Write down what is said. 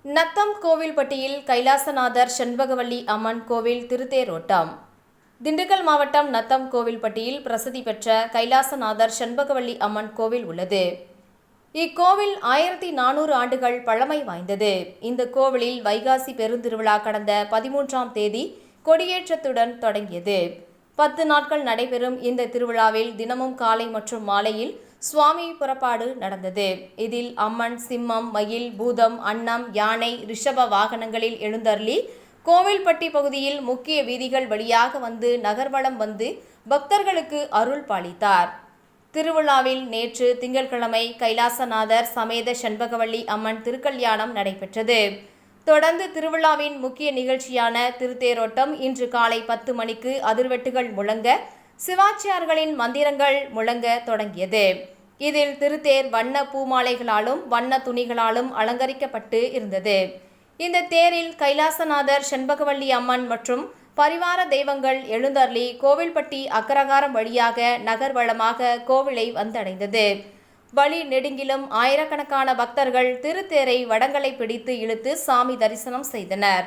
நத்தம் கோவில்பட்டியில் கைலாசநாதர் செண்பகவல்லி அம்மன் கோவில் திருத்தேரோட்டம். திண்டுக்கல் மாவட்டம் நத்தம் கோவில்பட்டியில் பிரசித்தி பெற்ற கைலாசநாதர் செண்பகவல்லி அம்மன் கோவில் உள்ளது. இக்கோவில் 1400 ஆண்டுகள் பழமை வாய்ந்தது. இந்த கோவிலில் வைகாசி பெருந்திருவிழா கடந்த 13ஆம் தேதி கொடியேற்றத்துடன் தொடங்கியது. 10 நாட்கள் நடைபெறும் இந்த திருவிழாவில் தினமும் காலை மற்றும் மாலையில் சுவாமி புறப்பாடு நடந்தது. இதில் அம்மன் சிம்மம், மயில், பூதம், அன்னம், யானை, ரிஷப வாகனங்களில் எழுந்தருளி கோவில்பட்டி பகுதியில் முக்கிய வீதிகள் வழியாக வந்து நகர்வலம் வந்து பக்தர்களுக்கு அருள் பாலித்தார். திருவிழாவில் நேற்று திங்கட்கிழமை கைலாசநாதர் சமேத செண்பகவல்லி அம்மன் திருக்கல்யாணம் நடைபெற்றது. தொடர்ந்து திருவிழாவின் முக்கிய நிகழ்ச்சியான திருத்தேரோட்டம் இன்று காலை 10 மணிக்கு அதிர்வெட்டுகள் முழங்க சிவாச்சியார்களின் மந்திரங்கள் முழங்க தொடங்கியது. இதில் திருத்தேர் வண்ண பூமாலைகளாலும் வண்ண துணிகளாலும் அலங்கரிக்கப்பட்டு இருந்தது. இந்த தேரில் கைலாசநாதர் செண்பகவல்லி அம்மன் மற்றும் பரிவார தெய்வங்கள் எழுந்தருளி கோவில்பட்டி அக்கரகாரம் வழியாக நகர்வலமாக கோவிலை வந்தடைந்தது. வழி நெடுங்கிலும் ஆயிரக்கணக்கான பக்தர்கள் திருத்தேரை வடங்களை பிடித்து இழுத்து சாமி தரிசனம் செய்தனர்.